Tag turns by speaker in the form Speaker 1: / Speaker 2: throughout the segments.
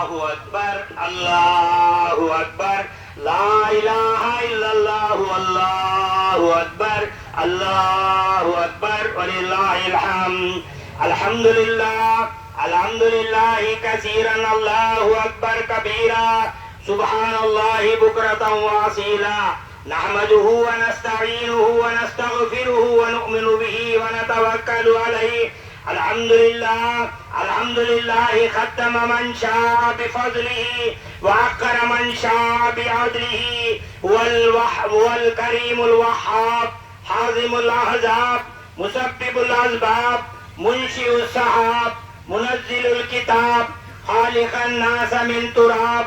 Speaker 1: اللہ اکبر اللہ اکبر لا الہ الا اللہ اللہ اکبر اللہ اکبر وللہ الحمد الحمد للہ کثیرا اللہ اکبر کبیرا سبحان اللہ بکرۃ واصیلا نحمده ونستعینه ونستغفره ونؤمن به ونتوکل علیہ الحمد للہ ختم من شاء بفضله وعقر من شاء بعدله والکریم الوهاب حازم الاحزاب مسبب الاسباب منشئ السحاب منزل الكتاب خالق الناس من تراب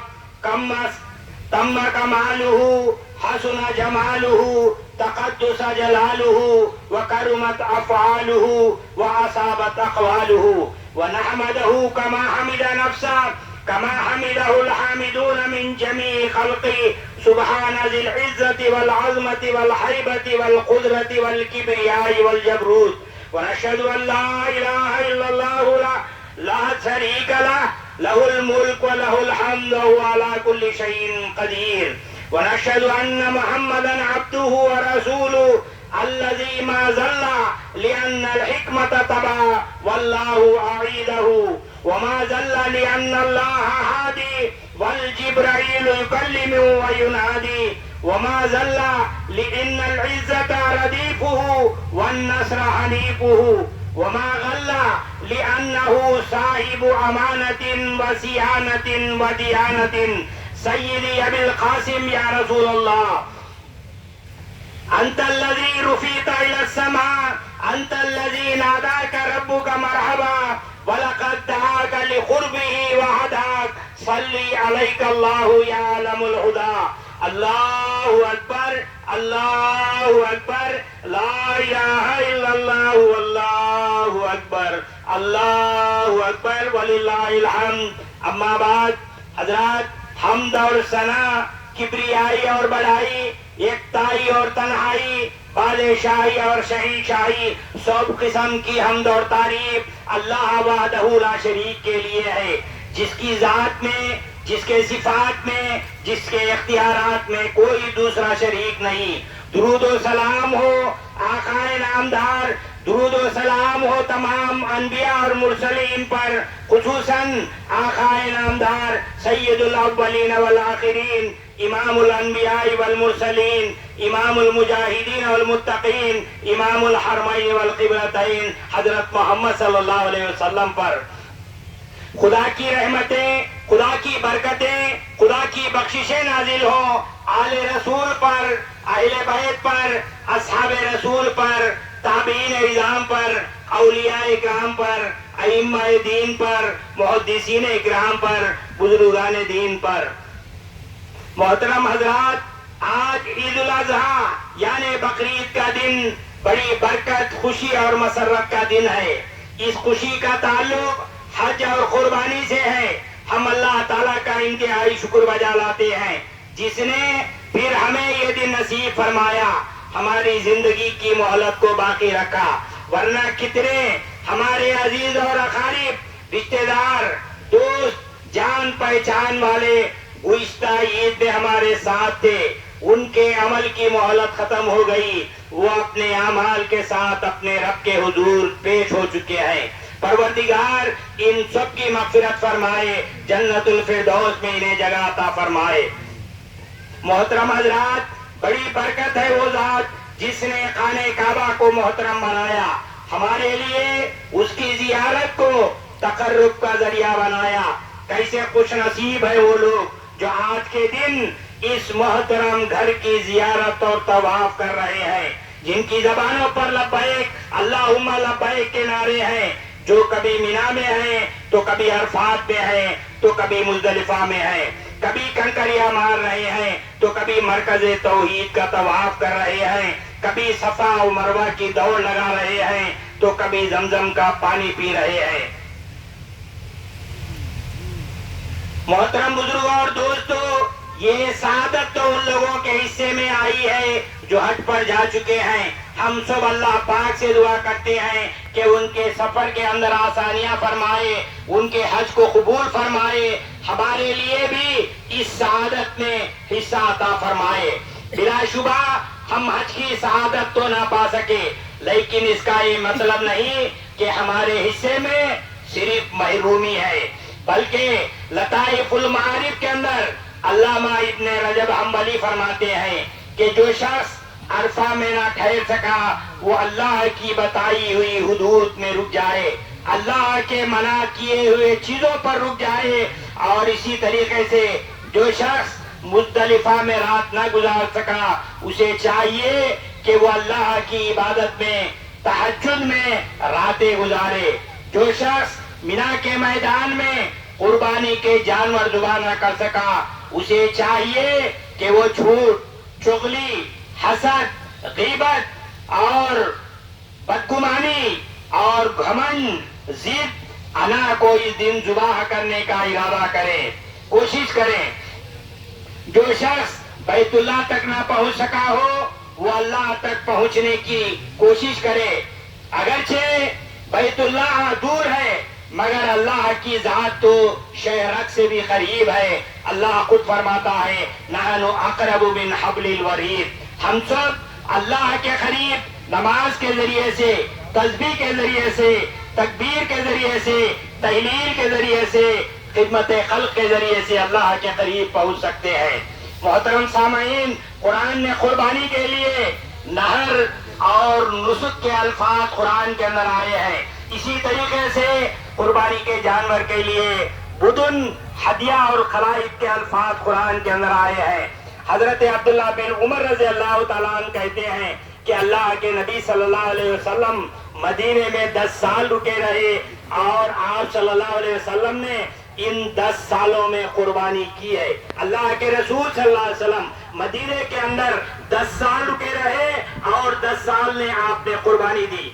Speaker 1: تم کماله حسن جماله تقدس جلاله وكرمت أفعاله وأصابت أقواله ونحمده كما حمد نفسه كما حمده الحامدون من جميع خلقه سبحان ذي العزة والعظمة والهيبة والقدرة والكبرياء والجبروت ونشهد أن لا إله إلا الله لا شريك له الملك وله الحمد وهو على كل شيء قدير ونشهد أن محمدا عبده ورسوله الذي ما زل لأن الحكمة تبع والله أعيده وما زل لأن الله هادي والجبرائيل يكلم وينادي وما زل لأن العزة رديفه والنصر حليفه وما غل لأنه صاحب أمانة وصيانة وديانة سيدي أبي القاسم يا رسول الله أنت الذي رفعت إلى السماء أنت الذي ناداك ربك مرحبا ولقد دعاك لقربه وهداك صلي عليك الله يا علم الهدى الله أكبر الله أكبر لا إله إلا الله والله أكبر الله أكبر ولله الحمد أما بعد حضرات حمد اور ثنا کبریائی اور بڑائی یکتائی اور تنہائی بادشاہی اور شہنشاہی سب قسم کی حمد اور تعریف اللہ وحدہ لا شریک کے لیے ہے جس کی ذات میں جس کے صفات میں جس کے اختیارات میں کوئی دوسرا شریک نہیں درود و سلام ہو آقا نامدار درود و سلام ہو تمام انبیاء اور مرسلین پر خصوصاً آقا نامدار سید الاولین والآخرین امام الانبیاء والمرسلین امام المجاہدین والمتقین امام الحرمین والقبلتین حضرت محمد صلی اللہ علیہ وسلم پر خدا کی رحمتیں خدا کی برکتیں خدا کی بخششیں نازل ہوں آل رسول پر اہل بیت پر اصحاب رسول پر تابعین اعظام پر اولیاء اکرام پر ائمہ دین پر محدثین اکرام پر بزرگان دین پر محترم حضرات آج عید الاضحیٰ یعنی بقرعید کا دن بڑی برکت خوشی اور مسرت کا دن ہے اس خوشی کا تعلق حج اور قربانی سے ہے ہم اللہ تعالیٰ کا انتہائی شکر بجا لاتے ہیں جس نے پھر ہمیں یہ دن نصیب فرمایا ہماری زندگی کی مہلت کو باقی رکھا ورنہ کتنے ہمارے عزیز اور اقارب رشتے دار دوست جان پہچان والے گزشتہ عید میں ہمارے ساتھ تھے ان کے عمل کی مہلت ختم ہو گئی وہ اپنے اعمال کے ساتھ اپنے رب کے حضور پیش ہو چکے ہیں پروردگار ان سب کی مغفرت فرمائے جنت الفردوس میں انہیں جگہ عطا فرمائے محترم حضرات بڑی برکت ہے وہ ذات جس نے خانہ کعبہ کو محترم بنایا ہمارے لیے اس کی زیارت کو تقرب کا ذریعہ بنایا کیسے خوش نصیب ہے وہ لوگ جو آج کے دن اس محترم گھر کی زیارت اور طواف کر رہے ہیں جن کی زبانوں پر لبیک اللہم لبیک کے نعرے ہیں جو کبھی مینا میں ہیں تو کبھی عرفات میں ہیں تو کبھی مزدلفہ میں ہیں کبھی کنکریاں مار رہے ہیں تو کبھی مرکز توحید کا طواف کر رہے ہیں کبھی صفا و مروہ کی دوڑ لگا رہے ہیں تو کبھی زمزم کا پانی پی رہے ہیں محترم بزرگوں اور دوستو یہ سعادت تو ان لوگوں کے حصے میں آئی ہے جو حج پر جا چکے ہیں ہم سب اللہ پاک سے دعا کرتے ہیں کہ ان کے سفر کے اندر آسانیاں فرمائے ان کے حج کو قبول فرمائے ہمارے میں حصہ عطا فرمائے۔ بلا شبہ ہم حج کی سعادت تو نہ پا سکے، لیکن اس کا یہ مطلب نہیں کہ ہمارے حصے میں صرف محرومی ہے، بلکہ لطائف المعارف کے اندر علامہ ابن رجب حنبلی فرماتے ہیں کہ جو شخص عرفہ میں نہ ٹھہر سکا وہ اللہ کی بتائی ہوئی حدود میں رک جائے، اللہ کے منع کیے ہوئے چیزوں پر رک جائے، اور اسی طریقے سے جو شخص مزدلفہ میں رات نہ گزار سکا اسے چاہیے کہ وہ اللہ کی عبادت میں تہجد میں راتیں گزارے۔ جو شخص مینا کے میدان میں قربانی کے جانور ذبح نہ کر سکا اسے چاہیے کہ وہ جھوٹ، چغلی، حسد، غیبت اور بدگمانی اور گھمنڈ، ضد، انا کو اس دن ذبح کرنے کا ارادہ کرے، کوشش کریں۔ جو شخص بیت اللہ تک نہ پہنچ سکا ہو وہ اللہ تک پہنچنے کی کوشش کرے، اگرچہ بیت اللہ دور ہے مگر اللہ کی ذات تو شہرک سے بھی قریب ہے۔ اللہ خود فرماتا ہے نحن اقرب من حبل الورید، ہم سب اللہ کے قریب نماز کے ذریعے سے، تسبیح کے ذریعے سے، تکبیر کے ذریعے سے، تحلیل کے ذریعے سے، خدمت خلق کے ذریعے سے اللہ کے قریب پہنچ سکتے ہیں۔ محترم سامعین، قرآن نے قربانی کے لیے نہر اور نسک کے الفاظ قرآن کے اندر آئے ہیں، اسی طریقے سے قربانی کے جانور کے لیے بدن، ہدیہ اور خلائق کے الفاظ قرآن کے اندر آئے ہیں۔ حضرت عبداللہ بن عمر رضی اللہ تعالیٰ عنہ کہتے ہیں کہ اللہ کے نبی صلی اللہ علیہ وسلم مدینے میں 10 سال رکے رہے اور آپ صلی اللہ علیہ وسلم نے ان 10 سالوں میں قربانی کی ہے۔ اللہ کے رسول صلی اللہ علیہ وسلم مدینے کے اندر 10 سال رکے رہے اور 10 سال نے آپ نے قربانی دی۔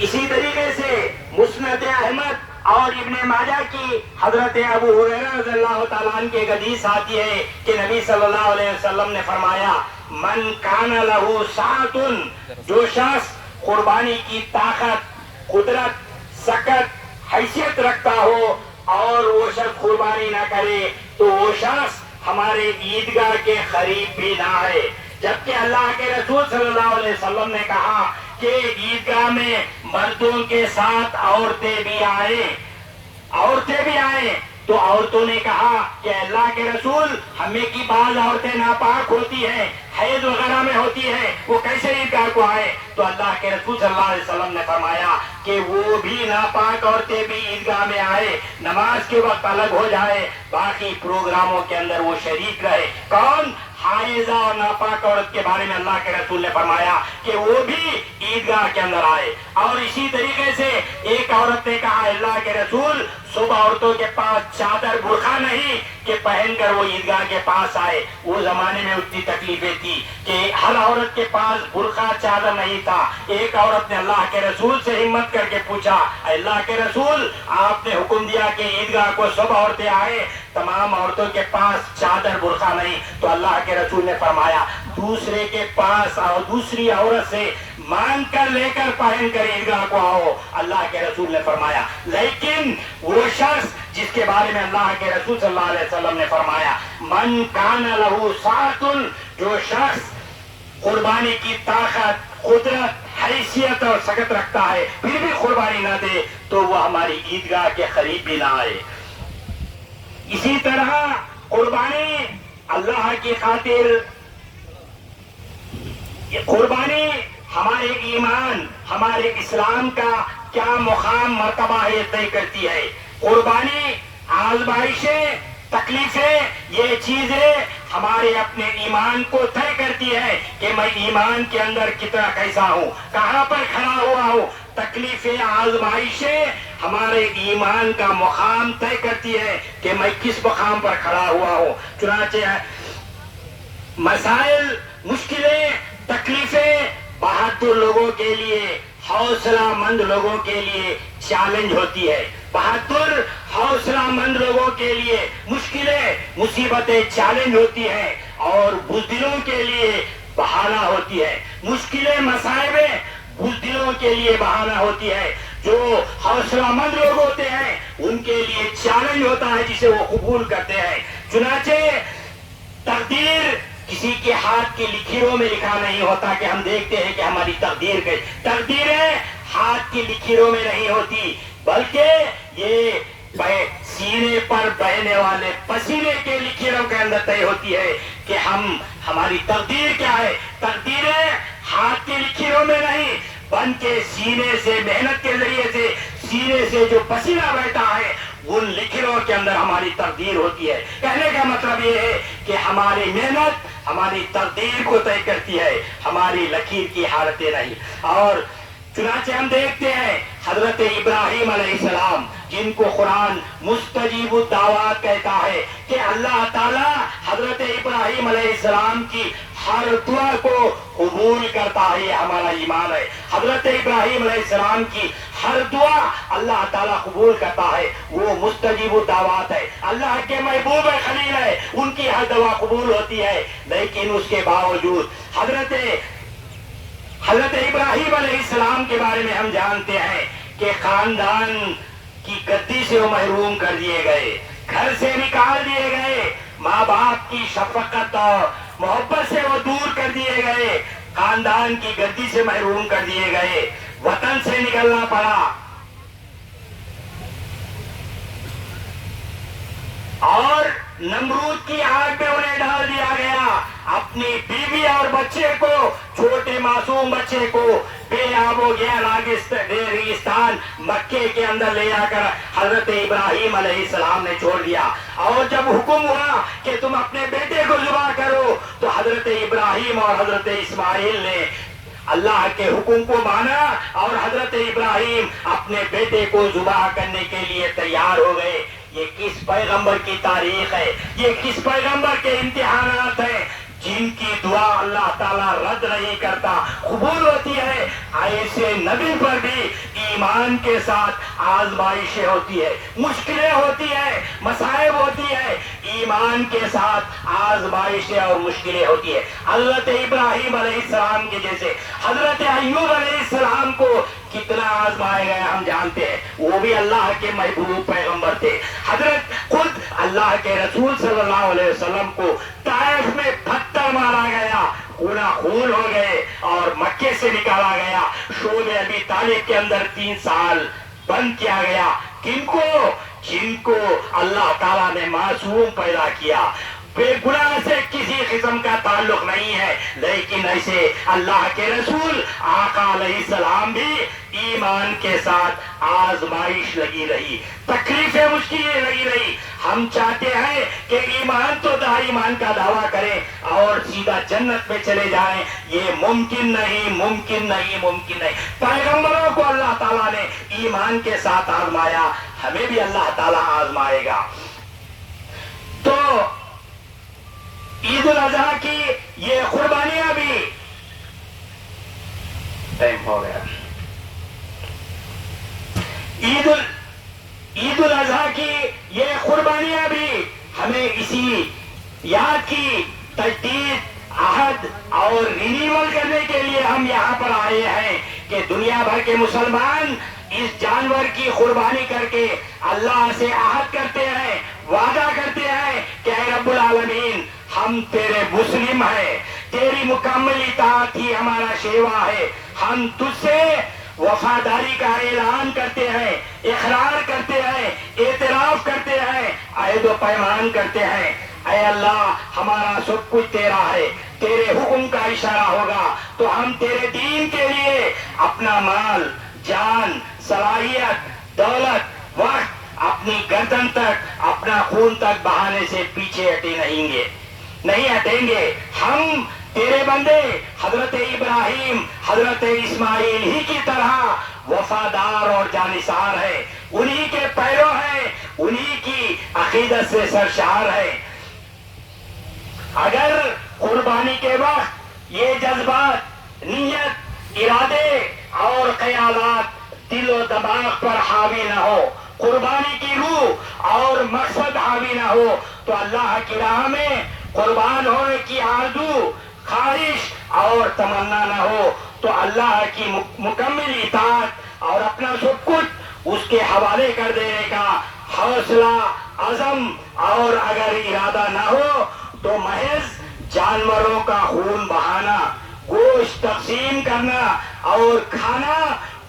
Speaker 1: اسی طریقے سے مسند احمد اور ابن ماجہ کی حضرت ابو ہریرہ رضی اللہ تعالیٰ عنہ کی ایک حدیث آتی ہے کہ نبی صلی اللہ علیہ وسلم نے فرمایا من کان لہ سعۃ، جو شخص قربانی کی طاقت، قدرت، سکت، حیثیت رکھتا ہو اور وہ شخص قربانی نہ کرے تو وہ شخص ہمارے عیدگاہ کے قریب بھی نہ آئے۔ جبکہ اللہ کے رسول صلی اللہ علیہ وسلم نے کہا کہ عیدگاہ میں مردوں کے ساتھ عورتیں بھی آئیں، تو عورتوں نے کہا کہ اللہ کے رسول ہمیں کی بعض عورتیں ناپاک ہوتی ہیں، حیض وغیرہ میں ہوتی ہیں، وہ کیسے عیدگاہ کو آئے؟ تو اللہ کے رسول صلی اللہ علیہ وسلم نے فرمایا کہ وہ بھی ناپاک عورتیں بھی عیدگاہ میں آئے، نماز کے وقت الگ ہو جائے، باقی پروگراموں کے اندر وہ شریک رہے۔ کون؟ حائضہ اور ناپاک عورت کے بارے میں اللہ کے رسول نے فرمایا کہ وہ بھی عیدگاہ کے اندر آئے۔ اور اسی طریقے سے ایک عورت نے کہا اللہ کے رسول صبح عورتوں کے پاس چادر برقع نہیں کہ پہن کر وہ عیدگاہ کے پاس آئے۔ وہ زمانے میں اتنی تکلیفیں تھی کہ ہر عورت کے پاس برقع چادر نہیں تھا۔ ایک عورت نے اللہ کے رسول سے ہمت کر کے پوچھا اللہ کے رسول آپ نے حکم دیا کہ عیدگاہ کو سب عورتیں آئے، تمام عورتوں کے پاس چادر برقع نہیں، تو اللہ کے رسول نے فرمایا دوسرے کے پاس اور دوسری عورت سے مانگ کر لے کر پہن کر عیدگاہ کو آؤ۔ اللہ کے رسول نے فرمایا لیکن وہ شخص جس کے بارے میں اللہ کے رسول صلی اللہ علیہ وسلم نے فرمایا من کان لہ سعۃ، جو شخص قربانی کی طاقت، قدرت، حیثیت اور سکت رکھتا ہے پھر بھی قربانی نہ دے تو وہ ہماری عیدگاہ کے قریب بھی نہ آئے۔ اسی طرح قربانی اللہ کی خاطر، قربانی ہمارے ایمان، ہمارے اسلام کا کیا مقام مرتبہ ہے طے کرتی ہے۔ قربانی، آزمائشیں، تکلیفیں، یہ چیزیں ہمارے اپنے ایمان کو طے کرتی ہے کہ میں ایمان کے اندر کتنا کیسا ہوں، کہاں پر کھڑا ہوا ہوں۔ تکلیفیں، آزمائشیں ہمارے ایمان کا مقام طے کرتی ہے کہ میں کس مقام پر کھڑا ہوا ہوں۔ چنانچہ مسائل، مشکلیں، تکلیفیں بہادر لوگوں کے لیے، حوصلہ مند لوگوں کے لیے چیلنج ہوتی ہے۔ بہادر، حوصلہ مند لوگوں کے لیے مشکلیں، مصیبتیں چیلنج ہوتی ہیں اور بزدلوں کے لیے بہانہ ہوتی ہے۔ مشکلیں، مصائبیں بزدلوں کے لیے بہانہ ہوتی ہے۔ جو حوصلہ مند لوگ ہوتے ہیں ان کے لیے چیلنج ہوتا ہے جسے وہ قبول کرتے ہیں۔ چنانچہ تقدیر کسی کے ہاتھ کی لکیروں میں لکھا نہیں ہوتا کہ ہم دیکھتے ہیں کہ ہماری تقدیریں ہاتھ کی لکیروں میں نہیں ہوتی، بلکہ یہ سینے پر بہنے والے پسینے کے لکیروں کے اندر طے ہوتی ہے کہ ہماری تقدیر کیا ہے۔ تقدیریں ہاتھ کی لکیروں میں نہیں بن کے سینے سے، محنت کے ذریعے سے سینے سے جو پسینہ بہتا ہے ان لکیروں کے اندر ہماری تقدیر ہوتی ہے۔ کہنے کا مطلب یہ ہے کہ ہماری محنت ہماری تقدیر کو طے کرتی ہے، ہماری لکیر کی حالتیں نہیں۔ اور چنانچہ ہم دیکھتے ہیں حضرت ابراہیم علیہ السلام، جن کو قرآن مستجیب الدعوات کہتا ہے، کہ اللہ تعالی حضرت ابراہیم علیہ السلام کی ہر دعا کو قبول کرتا ہے، یہ ہمارا ایمان ہے۔ حضرت ابراہیم علیہ السلام کی ہر دعا اللہ تعالیٰ قبول کرتا ہے، وہ مستجیب الدعوات ہے، اللہ کے محبوب خلیل ہے، ان کی ہر دعا قبول ہوتی ہے۔ لیکن اس کے باوجود حضرت ابراہیم علیہ السلام کے بارے میں ہم جانتے ہیں کہ خاندان کی گدی سے وہ محروم کر دیے گئے، گھر سے نکال دیے گئے، ماں باپ کی شفقت اور محبت سے وہ دور کر دیے گئے، خاندان کی گدی سے محروم کر دیے گئے، وطن سے نکلنا پڑا، اور نمرود کی آگ میں انہیں ڈال دیا گیا۔ اپنی بیوی اور بچے کو، چھوٹے معصوم بچے کو بے آب و گیا ریگستان مکے کے اندر لے آ کر حضرت ابراہیم علیہ السلام نے چھوڑ دیا۔ اور جب حکم ہوا کہ تم اپنے بیٹے کو ذبح کرو تو حضرت ابراہیم اور حضرت اسماعیل نے اللہ کے حکم کو مانا، اور حضرت ابراہیم اپنے بیٹے کو ذبح کرنے کے لیے تیار ہو گئے۔ یہ کس پیغمبر کی تاریخ ہے، یہ کس پیغمبر کے امتحانات ہیں جن کی دعا اللہ تعالیٰ رد نہیں کرتا، قبول ہوتی ہے۔ ایسے نبی پر بھی ایمان کے ساتھ آزمائشیں ہوتی ہے، مشکلیں ہوتی ہے، مصائب ہوتی ہے، ایمان کے ساتھ آزمائشیں اور مشکلیں ہوتی ہے۔ حضرت ابراہیم علیہ السلام کے جیسے حضرت ایوب علیہ السلام کو کتنا آزمائے گئے ہم جانتے ہیں، وہ بھی اللہ کے محبوب پیغمبر تھے۔ حضرت خود اللہ کے رسول صلی اللہ علیہ وسلم کو طائف میں پتھر مارا گیا، خون ہو گئے اور مکے سے نکالا گیا، شعب ابی طالب کے اندر 3 سال بند کیا گیا۔ جن کو اللہ تعالیٰ نے معصوم پیدا کیا، بے گناہ سے کسی قسم کا تعلق نہیں ہے، لیکن ایسے اللہ کے رسول آقا علیہ السلام بھی ایمان کے ساتھ آزمائش لگی رہی، تکلیفیں مشکلیں لگی رہی۔ ہم چاہتے ہیں کہ ایمان تو ایمان کا دعویٰ کریں اور سیدھا جنت میں چلے جائیں، یہ ممکن نہیں، ممکن نہیں، ممکن نہیں۔ پیغمبروں کو اللہ تعالیٰ نے ایمان کے ساتھ آزمایا، ہمیں بھی اللہ تعالیٰ آزمائے گا۔ تو عید الاضحیٰ کی یہ قربانیاں بھی ٹائم ہو گیا۔ عید الاضحیٰ کی یہ قربانیاں بھی ہمیں اسی یاد کی تجدید، عہد اور رینیول کرنے کے لیے ہم یہاں پر آئے ہیں کہ دنیا بھر کے مسلمان اس جانور کی قربانی کر کے اللہ سے عہد کرتے ہیں، وعدہ کرتے ہیں کہ اے رب العالمین، ہم تیرے مسلم ہیں، تیری مکمل اطاعت ہی ہمارا شیوا ہے، ہم تجھ سے وفاداری کا اعلان کرتے ہیں، اقرار کرتے ہیں، اعتراف کرتے ہیں، عہد و پیمان کرتے ہیں۔ اے اللہ، ہمارا سب کچھ تیرا ہے، تیرے حکم کا اشارہ ہوگا تو ہم تیرے دین کے لیے اپنا مال، جان، صلاحیت، دولت، وقت، اپنی گردن تک، اپنا خون تک بہانے سے پیچھے نہیں ہٹیں گے۔ ہم تیرے بندے حضرت ابراہیم، حضرت اسماعیل ہی کی طرح وفادار اور جانثار ہیں، انہی کے پیرو ہیں، انہی کی عقیدت سے سرشار ہیں۔ اگر قربانی کے وقت یہ جذبات، نیت، ارادے اور خیالات دل و دماغ پر حاوی نہ ہو، قربانی کی روح اور مقصد حاوی نہ ہو، تو اللہ کی راہ میں قربان ہونے کی آرزو، خواہش اور تمنا نہ ہو، تو اللہ کی مکمل اطاعت اور اپنا سب کچھ اس کے حوالے کر دینے کا حوصلہ عزم اور اگر ارادہ نہ ہو تو محض جانوروں کا خون بہانا، گوشت تقسیم کرنا اور کھانا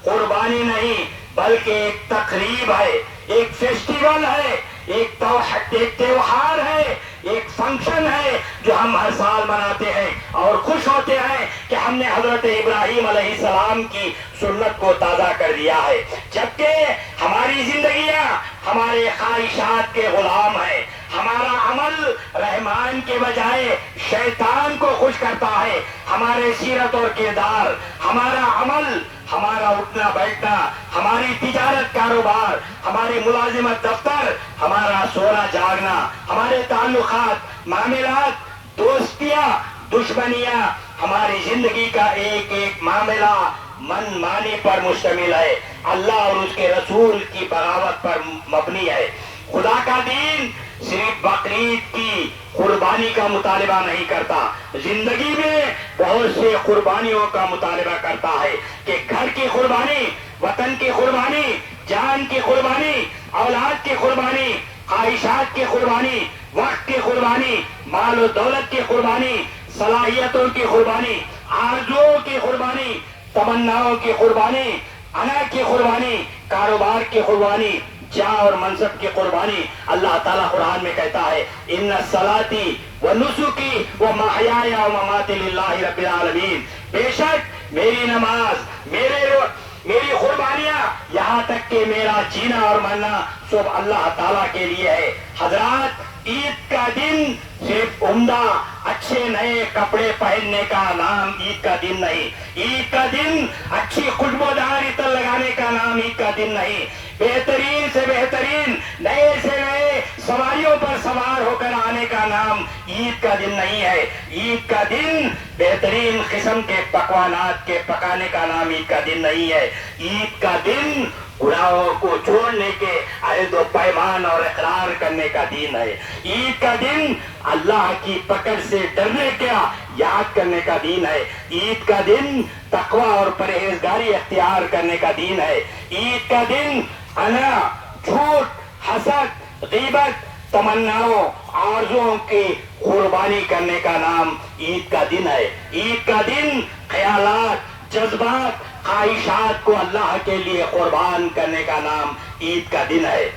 Speaker 1: قربانی نہیں بلکہ ایک تقریب ہے، ایک فیسٹیول ہے، ایک تہوار ہے، ایک فنکشن ہے جو ہم ہر سال مناتے ہیں اور خوش ہوتے ہیں کہ ہم نے حضرت ابراہیم علیہ السلام کی سنت کو تازہ کر دیا ہے، جبکہ ہماری زندگیاں ہمارے خواہشات کے غلام ہیں۔ ہمارا عمل رحمان کے بجائے شیطان کو خوش کرتا ہے، ہمارے سیرت اور کردار، ہمارا عمل، ہمارا اٹھنا بیٹھنا، ہماری تجارت کاروبار، ہماری ملازمت دفتر، ہمارا سونا جاگنا، ہمارے تعلقات، معاملات، دوستیاں، دشمنیاں، ہماری زندگی کا ایک ایک معاملہ من مانی پر مشتمل ہے، اللہ اور اس کے رسول کی بغاوت پر مبنی ہے۔ خدا کا دین صرف بقرعید کی قربانی کا مطالبہ نہیں کرتا، زندگی میں بہت سے قربانیوں کا مطالبہ کرتا ہے کہ گھر کی قربانی، وطن کی قربانی، جان کی قربانی، اولاد کی قربانی، خواہشات کی قربانی، وقت کی قربانی، مال و دولت کی قربانی، صلاحیتوں کی قربانی، آرزوؤں کی قربانی، تمناؤں کی قربانی، انا کی قربانی، کاروبار کی قربانی، جاہ اور منصب کی قربانی۔ اللہ تعالیٰ قرآن میں کہتا ہے ان صلاتی و نسکی و محیای و مماتی للہ رب العالمین، بے شک میری نماز، میری قربانیاں، یہاں تک کہ میرا جینا اور مرنا سب اللہ تعالیٰ کے لیے ہے۔ حضرات، عید کا دن صرف عمدہ اچھے نئے کپڑے پہننے کا نام عید کا دن نہیں، عید کا دن اچھی خوشبودار عطر لگانے کا نام عید کا دن نہیں، بہترین سے بہترین نئے سے نئے سواریوں پر سوار ہو کر آنے کا نام عید کا دن نہیں ہے۔ عید کا دن بہترین قسم کے پکوانات کے پکانے کا نام عید کا دن نہیں ہے۔ عید کا دن گناہوں کو چھوڑنے کے عہد و پیمان اور اقرار کرنے کا دن ہے۔ عید کا دن اللہ کی پکڑ سے ڈرنے کا یاد کرنے کا دن ہے۔ عید کا دن تقوی اور پرہیزگاری اختیار کرنے کا دن ہے۔ عید کا دن انا، جھوٹ، حسد، غیبت، تمناؤں، آرزوؤں کی قربانی کرنے کا نام عید کا دن ہے۔ عید کا دن خیالات، جذبات، خواہشات کو اللہ کے لیے قربان کرنے کا نام عید کا دن ہے۔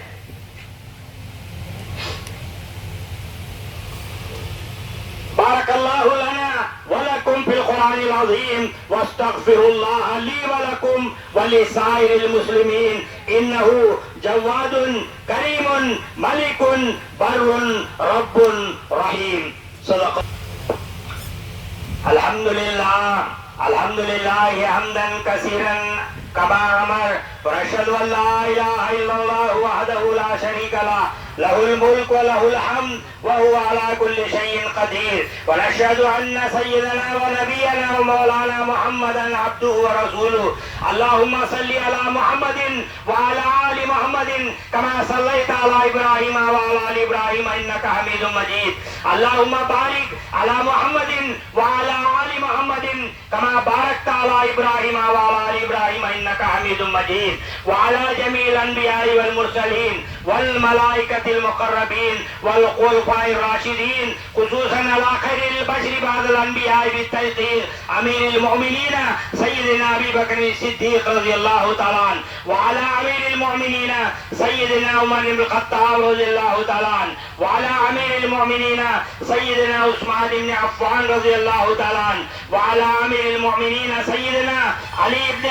Speaker 1: بارک اللہ لنا ولکم فی القرآن العظیم واستغفر اللہ لی ولکم ولسائر المسلمین انہ جواد کریم ملک بر رب رحیم۔ صدق الحمدللہ حمدا کثیرا کما امر واشهد ان لا اله الا الله وحده لا شريك له له الملك وله الحمد وهو على كل شيء قدير ونشهد ان سيدنا ونبينا ومولانا محمدا عبده ورسوله اللهم صل على محمد وعلى ال محمد كما صليت على ابراهيم وعلى ال ابراهيم انك حميد مجيد اللهم بارك على محمد وعلى ال محمد كما باركت على ابراهيم وعلى ال ابراهيم انك حميد مجيد وعلى جميع الانبياء والمرسلين والملائكة المقربين والخلفاء الراشدين خصوصا على خير البشر بعد الانبياء بالترتيب امير المؤمنين سيدنا ابي بكر الصديق رضي الله تعالى عنه وعلى امير المؤمنين سيدنا عمر بن الخطاب رضي الله تعالى عنه وعلى امير المؤمنين سيدنا عثمان بن عفان رضي الله تعالى عنه وعلى امير المؤمنين سيدنا علي بن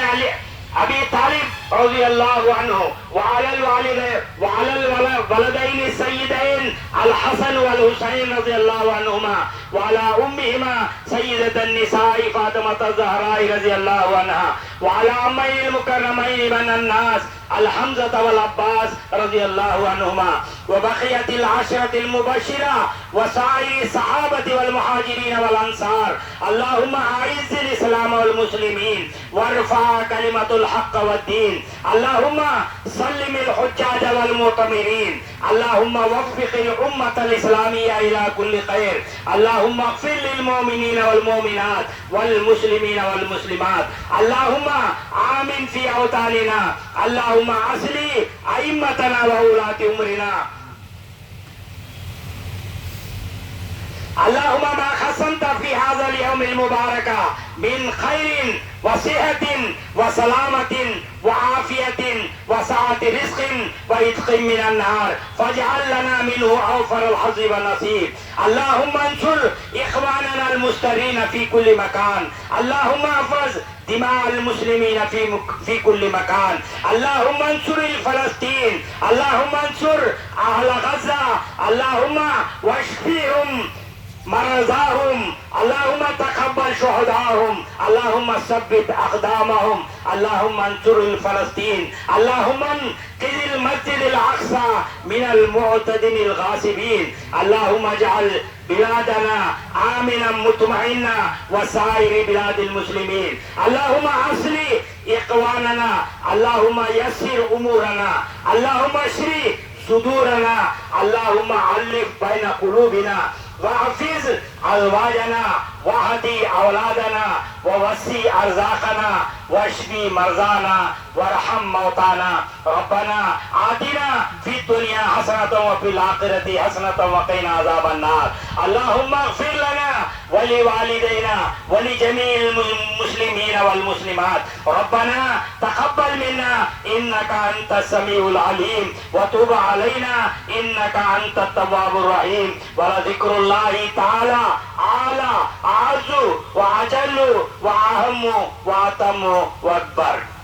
Speaker 1: ابي طالب رضي الله عنه وعلى الولدين السيدين الحسن والحسين رضي الله عنهما وعلى امهما سيدة النساء فاطمة الزهراء رضي الله عنها وعلى عمين المكرمين من الناس الحمزة والعباس رضي الله عنهما وبقية العشرة المبشرة وسائر الصحابة والمهاجرين والأنصار اللهم أعز الإسلام والمسلمين وارفع كلمة الحق والدين اللهم سلم الحجاج والمعتمرين اللهم وفق الأمة الإسلامية إلى كل خير. اللهم اغفر للمؤمنين والمؤمنات والمسلمين والمسلمات. اللهم آمن في أوطاننا. اللهم أصلح أئمتنا وولاة أمرنا. اللهم ما قسمت في هذا اليوم المبارك من خير وصحة وسلامة وعافية وسعة رزق وعتق من النار فاجعل لنا منه أوفر الحظ والنصيب. اللهم انصر إخواننا المسترين في كل مكان. اللهم احفظ دماء المسلمين في كل مكان. اللهم انصر فلسطين. اللهم انصر أهل غزة. اللهم واشفيهم مرضاهم. اللهم تقبل شهداءهم. اللهم ثبت أقدامهم. اللهم انصر فلسطين. اللهم انقذ المسجد الأقصى من المعتدين الغاصبين. اللهم اجعل بلادنا آمنا مطمئنا وسائر بلاد المسلمين. اللهم أصلح إخواننا. اللهم يسر أمورنا. اللهم اشرح صدورنا. اللهم ألف بين قلوبنا واحفظ أزواجنا واهدي أولادنا ووسع أرزاقنا واشفي مرضانا وارحم موتانا. ربنا آتنا في الدنيا حسنة وفي الآخرة حسنة وقنا عذاب النار. اللهم اغفر لنا ولوالدينا ولجميع المسلمين والمسلمات. ربنا تقبل منا إنك أنت السميع العليم وتب علينا إنك أنت التواب الرحيم. ولذكر الله تعالى أعلى أعز وأجل وأهم وأتم وأكبر.